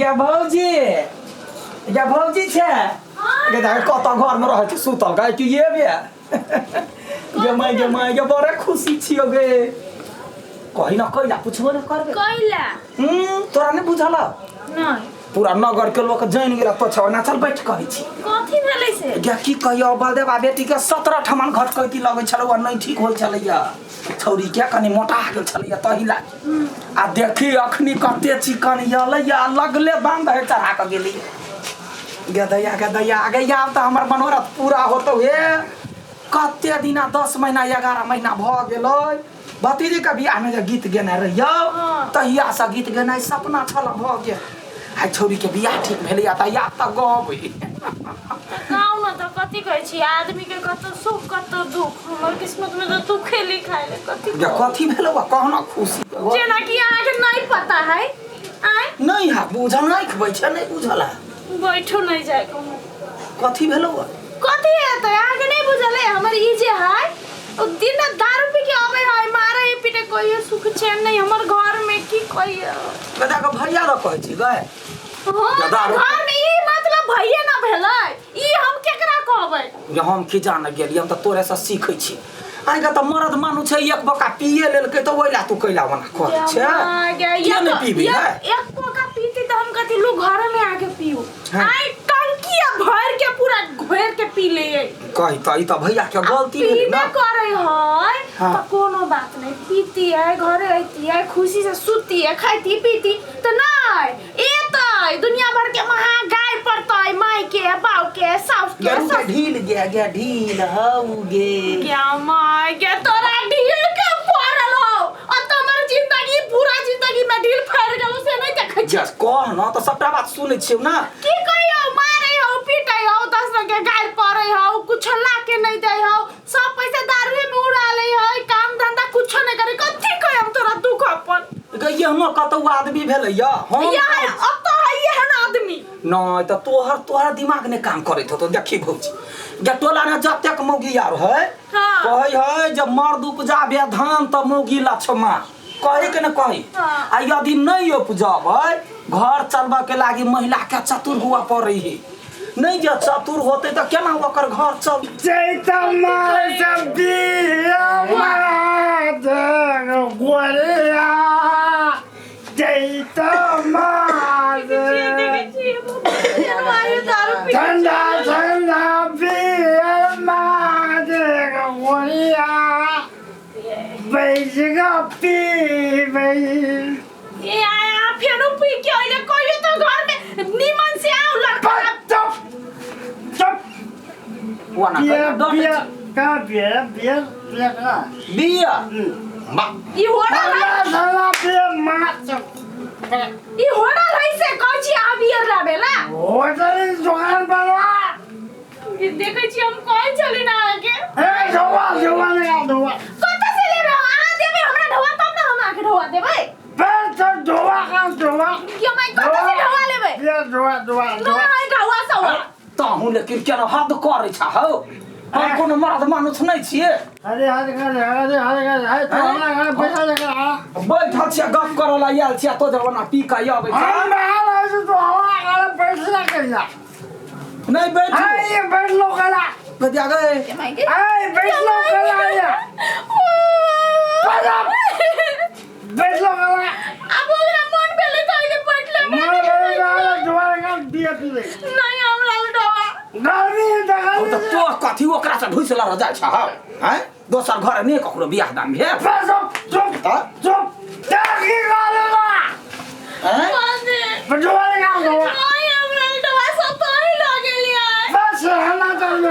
क्या भौजी छे के दाई कत घर में रह सुतल गाय कि ये बे गे माय गे बड़े खुशी छियो गे कहि न कइला पुछबो न करबे कइला तोरा ने बुझल नहीं पूरा नगर के लोग जान गेला तो छवना चल बैठ कहै छी कथि भेलै से गे की कहियो बलदेवा बेटी के 17 ठमन घट कहती लगै छलौ नहीं ठीक होल छलैया छौरी के कनी मोटा गेल छलैया तहिला आ देखी अखनी कते चिकन यलैया लगले बांध है चढ़ा के गेली गे दैया आगे याब त हमर मनोरथ पूरा होतौ हे कते दिना 10 महीना 11 महीना भ गेलै भतीजी के बियाह में जे गीत गेना रहियो तहिया से गीत गेनाइ सपना छल भ गेल आ छौरी के बियाह ठीक भेलैया तहिया त गबै गाँव में तो कथी कहै छी आदमी के कत सुख कत दुख हमर किस्मत में तो दुखे लिखाइ ले कथी गे कथी भेलौ कहना खुशी जेना कि अहाँ के नहीं पता है आय नहीं है बुझल नहीं खबै छै नहीं बुझल है बैठो नहीं जाए कहूं कथी भेलौ कथी है तो अहाँ के नहीं बुझल है हमर ई जे है ओ दिन दारू पी के आवे है मारे पीटे कोई सुख चैन नहीं हमर घर में की कोई बेटा के भैया र कहै छी गए घर में ई मतलब भैया ना भेलै ई हम केकरा कहबै जे हम की जान गेली हम त तोरे से सीखै छी आइ त मरद मानु छै एक बका पिए लेलकै त ओइला तू कैला बना कहै छै के नहीं पीबी है एक बका पीती त हम कथि लो घर में आके पियो आइ टंकिया भर के पूरा घोर के पी ले कहि त ई त भैया के गलती भेलै ना करे है त कोनो बात नहीं पीती है घरे आती है खुशी से सूती है खाती पीती त नहीं एतै दुनिया भर के महंगाई पड़तै माई के बाऊ के सास के ढील गे ढील हऊ गे क्या माई के तोरा ढील के पड़ल हो और तमर जिंदगी पूरा जिंदगी में ढील फैर गेलो से नहीं देखै छी जस कह न त सबटा बात सुनै छियौ ना की कहियो मारै हो पीटै हो 10 के गाल पड़ै हो कुछ ला के नहीं दै हो सब पैसा दारू में उड़ा ले हो काम धंधा कुछ नहीं करे कथि कह हम तोरा दुख अपन गई हम कतौ आदमी भेलैया हम यार अब तो है ये है ना आदमी नहीं त तोहर दिमाग ने काम करैत हो तो देखी भौजी जे टोला ने जब तक मौगी आर है कहै है जब मर्द उपजाबे धान त मौगी लछमा कहे के न कही आ यदि नहीं उपजाबै घर चलबा के लागी महिला के चतुर हुआ पड़ै है नहीं जे चतुर होते त केना ओकर घर चल चैतमा सब्जिया गोरिया चैतमा ठंडा ठंडा पिया गोरिया बैजगा पी ये आया फिर पी के आइले कहियो तो घर में निमन से आओ लड़का चुप वाना बिया का बिया का बिया मा ई होड़ा साला बिया माच ई होड़ा रही से कहै छी आबियर लाबेला होटल दुकान बनवा ये देखै छी हम कहै छली ना आगे ए ढोवा लगा ढोवा कत से लेबे आ देबे हमरा ढोवा तब ना हम आके ढोवा देबै पर तो ढोवा क्यों मैं कत से ढोवा लेबै ये ढोवा नहीं ढोवा सवा ताहू लेकिन केना हद करै छ हौ हम कोनो मर्द मानुस नहीं छिए अरे तो हमरा पैसा लगा बैठल छिया गप करला आयल छिया तो जवाना पी का आबै छ हम हाल है तो हमरा पैसा लगा नहीं बैठ ये बैठ लो कला गदिया गए बैठ लो कला या बैठ लो कला अब ओकरा मन भेले त आइले बैठ ले मैं ढोवा का दिया पीले नहीं हमरा ढोवा गर्मी देखा ओ त तो कथि ओकरा से ढुसला र जाय छ हैं दोसर घर ने ककरो बियाह दान भेल चुप ताकि गालवा हैं ढोवा लगा ढोवा नहीं हमरा ढोवा सब तो ही लगेलिया बस हना चल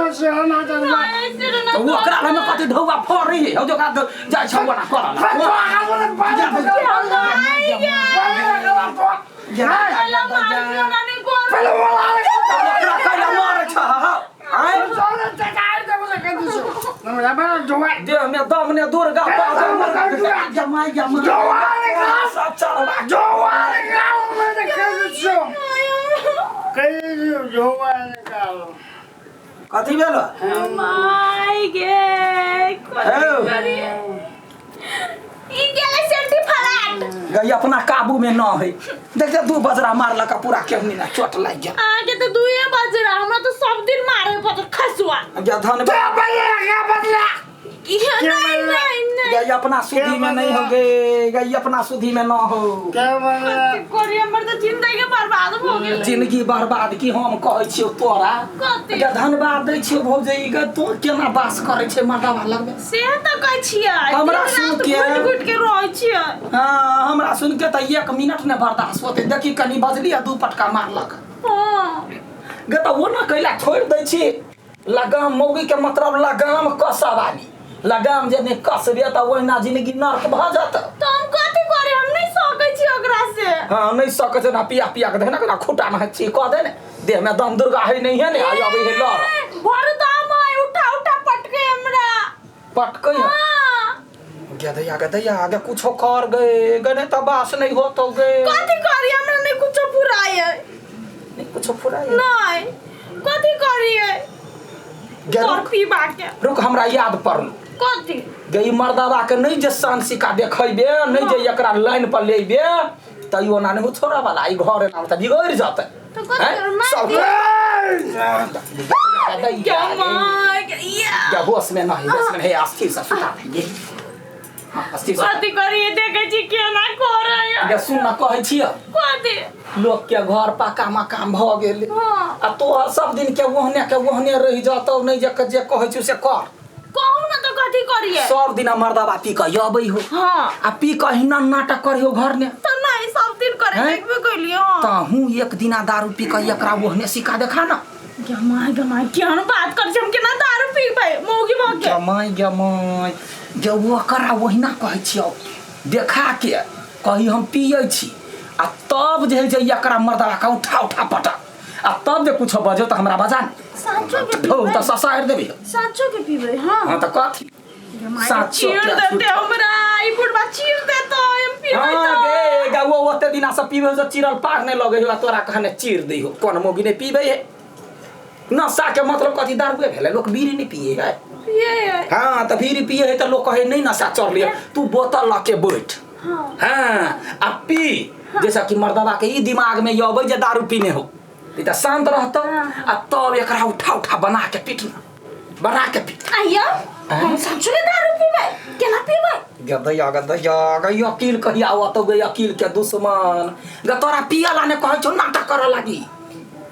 तो ओकरा में कथि ढौवा फोड़ रही है जो का जाय छ बना करला देह में दम ने दुर्गा जमाई कथी भेल माय गे ई गेले सेंटी फलाट गई अपना काबू में न है देखते 2 बजरा मारला का पूरा केहनी ना चोट लग गया आगे तो 2 बजरा हमरा तो सब दिन मारे पड़ खसुआ गया धन्यवाद क्या बदला नहीं गई अपना सुधी में नहीं हो गए गई अपना सुधी में न हो क्या बदला कोरी हमर तो जिंदगी बर्बाद हो गेल जिंदगी बर्बाद की हम कहै छियो तोरा कथी गया धन्यवाद दै छियो भौजई ग तू केना बास करै छै मर्दावा लगबे से तो कहै छियै हमरा सुन के घुट के रहै छियै हाँ हमरा सुन के त 1 मिनट ने बर्दाश्त होते देखी कनी बजली 2 पटका मारलक हां गे त वो न कैला छोड़ दै छी लगाम मौगी के मतलब लगाम कसवाली लगाम जे नहीं कसबे त ओहिना जिंदगी नरक भ जात तो हम कथी करे हम नहीं सकै छी ओकरा से हाँ नहीं सकै छै ना पिया पिया के देना खुटा में छी कह दे ने देह में दम दुर्गा है नहीं है ने आई अबे है लड़ भर दाम है उठा उठा पटके हमरा पटकै हां गया आगे कुछो कर गए गने त बास नहीं होत हो गए कथी करी हमरा नहीं कुछ फुराए नहीं कुछो फुराई नहीं कथी करिए और पीबा के रुक हमरा याद पड़ल कथी गई मर्दावा के नहीं जे सांसिका देखैबे नहीं जे एकरा लाइन पर लेबे तइयो ना नहीं छोड़ा वाला ई घर ना त बिगड़ जाते तो कथी सब क्या माय क्या बस में नहीं बस में है अस्थिर सा सुता ये हां अस्थिर सा कथी करिए देखे छी केना करे ये सुन ना कहै छिय कथी लोग के घर पक्का मकान भ गेल हां आ तो सब दिन के ओहने रह जातो नहीं जे कहै छु से कर कहू ना तो कथी करिए सब दिन मर्दावा पी के अबै हो हां आ पी के हिना नाटक करियो घर ने तो नहीं सब दिन करे देखबे कइलियो त हूं एक दिना दारू पी के एकरा ओहने सिखा देखा ना गमाय क्या बात कर हम केना दारू पीबै मौगी मौके गमाय जब वो करा ओहिना कहै छियो देखा के कही हम पियै छी आ तब जे एकरा मर्दावा का उठा उठा पटा आ तब जे कुछ बजो त हमरा बजा साचो के हो त ससाएर देबे साचो के पीबै हां हां त कथी साचो चीर देते हमरा ई बुढ़वा चीर देतो हम पीबै हां तो गे गावो ओते दिना से पीबै से चिरल पार नै लगे हो तोरा कहने चीर दै हो कोन मोगी ने पीबै है नशा के मतलब कथी दारू भेले लोग बीड़ी नहीं पिए है पिए हां त बीड़ी पिए है त लोग कहे नहीं नशा चढ़ लिया तू बोतल ला के बैठ हां हां आ पी जैसा कि मर्दावा के ई दिमाग में यबै जे दारू पीने हो त शांत रहतो आ तब एकरा उठा उठा बना के पीट आइयो हम साचो के दारू पीबै केना पीबै गई अकील कही आवत तो गई अकील के दुश्मन ग तोरा पियला ने कहै छौ नाटक कर लागी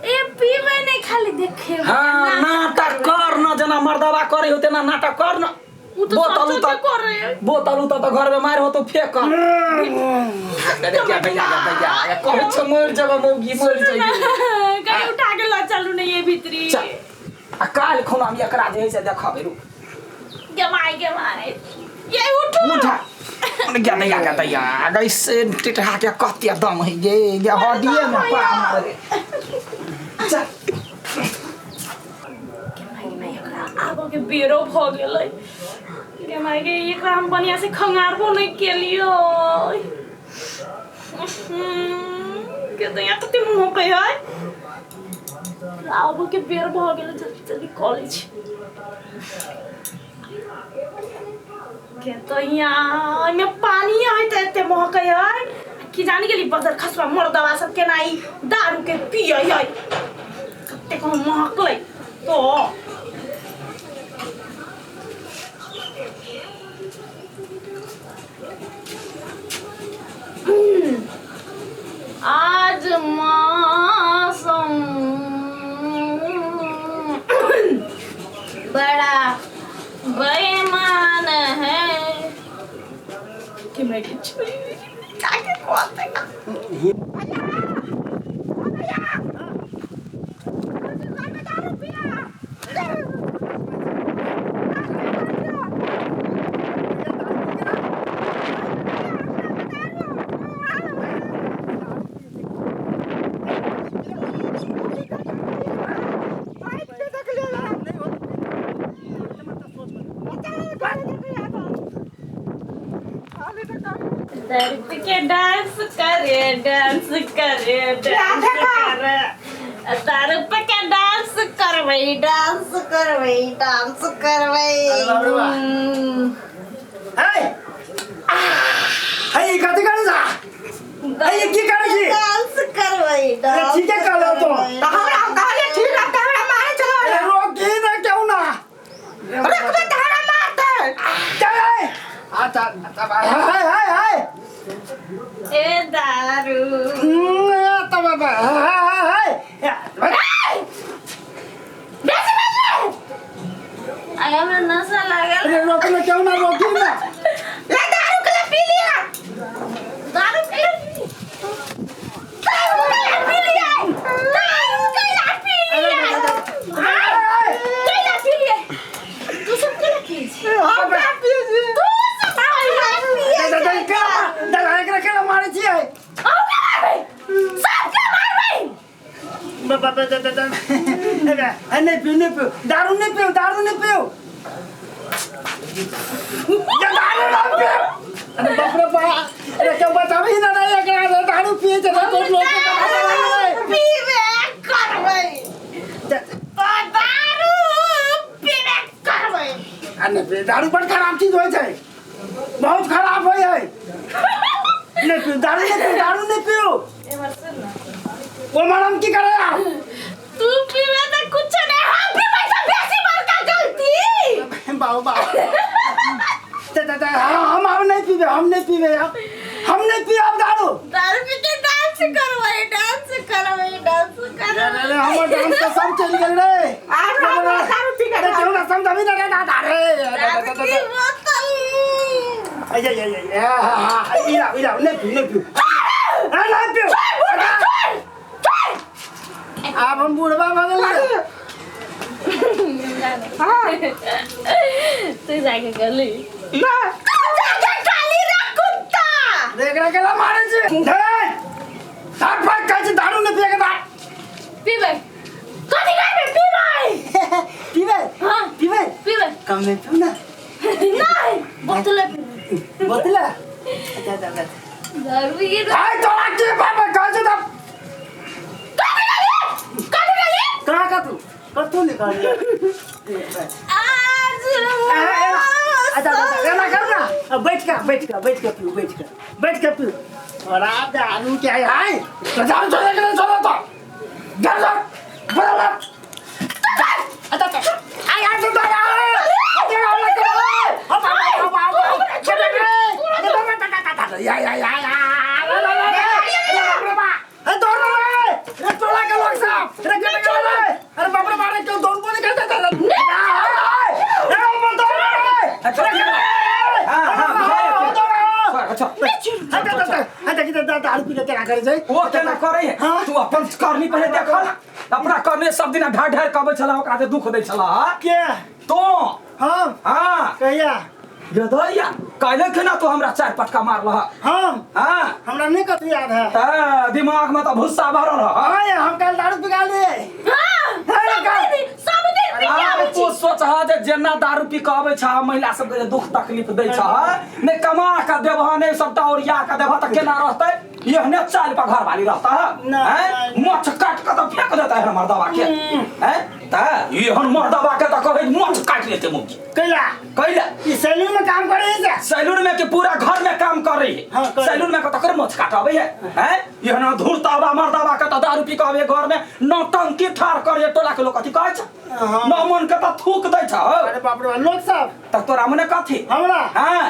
ए पीबै नहीं खाली देखे हां नाटक कर न जना मर्दावा करे होते ना नाटक कर न बोतल तो घर में मार हो तो फेंक भैया कहै छ मर जगह मौगी मर जाइए कहीं उठा के ला चलू नहीं ये भीतरी आ काल खुना हम एकरा जे से देखबे रु के मारे ये उठा गया गई से टिटहा के कत्ते दम है ये हड्डिए में पा मारे चल आगो के बेरो भ गेलै के माय के एकरा हम बढ़िया से खंगारबो नहीं केलियो के दया कते मुंह पे है आगो के बेर भ गेलै जल्दी जल्दी कॉलेज के तो यहाँ में पानी है तो एते महकै है कि जानी गेली बदर खसवा मोर दवा सब के नाई दारू के पिए है कते को महकै तो आज मौसम बड़ा बेईमान है कि मैं क्या दर्द के डांस करे डांस करे डांस करे दर्द पे के डांस करवई डांस करवई डांस करवई हे कति गाडी जा ये की करे छी डांस करबै डांस ठीक है कर लो तो हमरा कहले ठीक है कैमरा मारे चलो रोकी ना क्यों ना अरे कबे धारा मारते चल आता हाय ए दारू तब हाय आया में नशा लागल अरे रोकी ना क्यों ना रोकी ना ले दारू के पी लिया दारू पी लिया तू सब के पी हम ना पी तू सब दादा मारे छी है नहीं पीओ दारू नहीं पियो ये दारू ना पियो अरे बाप रे बाप अरे क्या बतावे ही ना एकरा दारू पिए छ तो लोग पीबे करबै दारू पीबे करबै अरे दारू बड़ खराब चीज होय छै बहुत खराब होय है नहीं पियो दारू नहीं पियो एमर सुन ना वो मैडम की करे आप तू पीबे त कुछ नहीं हम पीबे त बेसी बड़का गलती बाबू हम नहीं पीबे हम नहीं पिए अब दारू पी के डांस करबै अरे हमर डांस का सब चल गेल रे दारू पी के क्यों ना समझाबी ना दारू की बोतल इला नहीं पियो अब हम बुढ़वा भगल तू जाके गली ना काली रे कुत्ता देख रहा केला मारे छी साथ भाग कहै छी दारू नहीं पिए के बाद पीबे कथी करबे पीबे हां पीबे कम में पियो ना नहीं बोतल बोतला दारू ये हाय तोरा के बाबा कहै छी तब कहाँ का तू निकाल आज अच्छा कर ना बैठ के पियो और आप दारू क्या है तो जाओ छोड़ के छोड़ो तो घर जा बड़ा अच्छा आई आ तो वो केना करे है तू अपन करनी पहले देख ना अपना करने सब दिन ढार ढार कबे छला ओकरा से दुख दे छला के तो हम हां कहिया गदइया काले केना तू हमरा चार पटका मारला हम हां हमरा नहीं कत याद है दिमाग में तो भुस्सा भरल है हम कल दारू पिगा ले सब दिन पी के आबै छी तू सोच हा जे जेना दारू पी के आबै छ महिला सब के दुख तकलीफ दै छ ने कमा के देबह ने सबटा ओरिया के देबह त केना रहतै यहने चाल पर घर वाली रहता है मोछ काट के तो फेंक देता है मर्दवा के हैं ता यहन मर्दवा के तो कहे मोछ काट लेते मुंह कैला ई सैलून में काम करे है सैलून में के पूरा घर में काम कर रही है सैलून में तो कर मोछ काटबे है यहन धूर्तावा मर्दवा के तो दारू पी के आवे घर में नौटंकी ठार करे टोला के लोग कथि कहै छ न मन के तो थूक दै छ अरे बाप रे लोग सब त तोरा मने कथि हमरा हां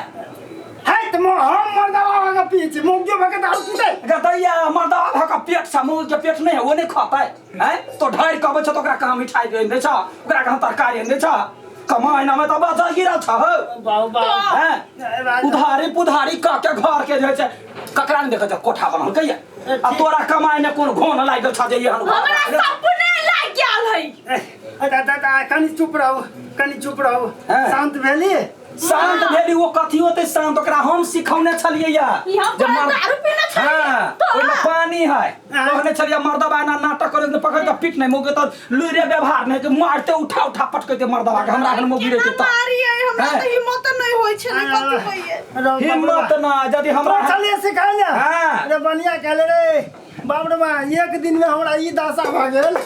है त हम मर्दवा का पीछे मुंह के भके दारू पीते गदैया मर्दवा भका पेट समूह के पेट नहीं है वो नहीं खाता है तो ढाई कबे छ तो ओकरा कहाँ मिठाई दे दे छ ओकरा कहाँ तरकारी दे छ कमाइना में तो बचा गिरा छ बाबा हैं उधारी पुधारी का के घर के जे छ ककरा ने देखे छ कोठा बनल कहिया अब तोरा कमाई ने कोन घोन लागल छ जे यहन हमरा सपने लाग गेल है दादा कनी चुप रहो शांत भेली शांत भेली वो कथी होते शांत ओकरा हम सिखौने छलिए या हम दारू पीना छ ओइमे पानी है कहने छलिए मर्दवा ना नाटक करे ने पकड़ के पीट नहीं मोगे तो लुरे व्यवहार नहीं के मारते उठा पटकते मर्दवा के हमरा हन मोगी रहते त मारी है हमरा तो हिम्मत नहीं होय छै ने कथि होइए हिम्मत ना यदि हमरा चलिए सिखाइले हां अरे बढ़िया कहले रे बाप रे बा एक दिन में हमरा ई दशा भ गेल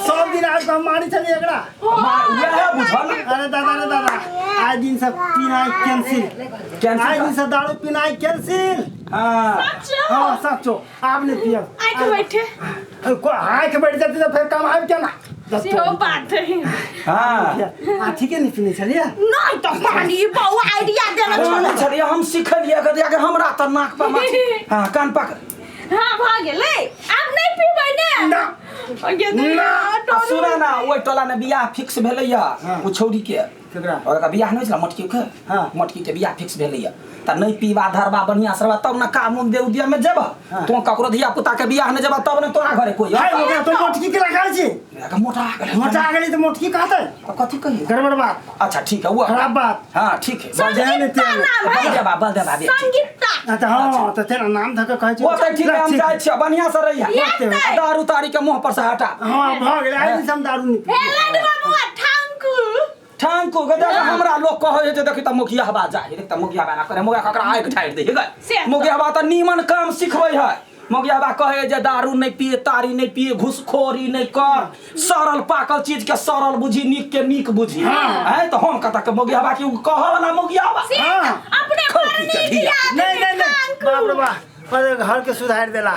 सब दिन आज हम मारी छली एकरा वह बुझल अरे दादा आज दिन से पीनाई कैंसिल आज दिन से दारू पीनाई कैंसिल हाँ सच्चो हाँ सच्चो आप नहीं पिया आई के बैठे हाय के बैठ जाते तो फिर काम आए क्या ना से हो बात है हाँ ठीक है नहीं पीने चलिए नहीं तो पानी बहु आइडिया देना छोड़ छलिए हम सिखलिए के हमरा त नाक पर माथि हाँ कान पकड़ हाँ भागे ले अब नहीं पीबै ने ना ना सुना ना ओइ टोला ने बियाह फिक्स भेलैया ओ छौरी के केकरा और बियाह नहीं छला मटकी के हाँ। मटकी के बियाह फिक्स भेलैया त नहीं पीबा धरबा बढ़िया सरबा तब ना काम उम दे उदिया में जेबा तो ककरो धिया पुता के बियाह ने जेबा तब ने तोरा घरे कोई हाय मोटा तो मोटकी के लगा छी मोटा गेलै मोटा आ गई तो मोटकी कहते तो कथि कहिए गड़बड़ बात अच्छा ठीक है वो खराब बात हाँ ठीक है संगीता नाम है बल दे बाबे संगीता अच्छा हाँ तो तेरा नाम धके कहै छी वो तो ठीक है हम जाय छी बढ़िया से रहिया दारू तारी के मुंह पर से हटा हाँ भाग ले आई हम दारू नहीं पी हे लड बाबू ठांकू ठांकू के देख हमरा लोग कहे जे देखि त मुखिया हवा जाय देख त मुखिया बा ना करे मुखिया ककरा आइ के ठाड़ दे गए मुखिया बा त नीमन काम सिखबै है मुखिया बा कहे जे दारू नहीं पिए तारी नहीं पिए घुसखोरी नहीं कर सरल पाकल चीज के सरल बुझी नीक के नीक बुझी हैं तो हम कता के मुखिया बा की कह वाला मुखिया बा अपने खौती के धिया। नहीं नहीं नहीं बाप रे बाप पर घर के सुधार देला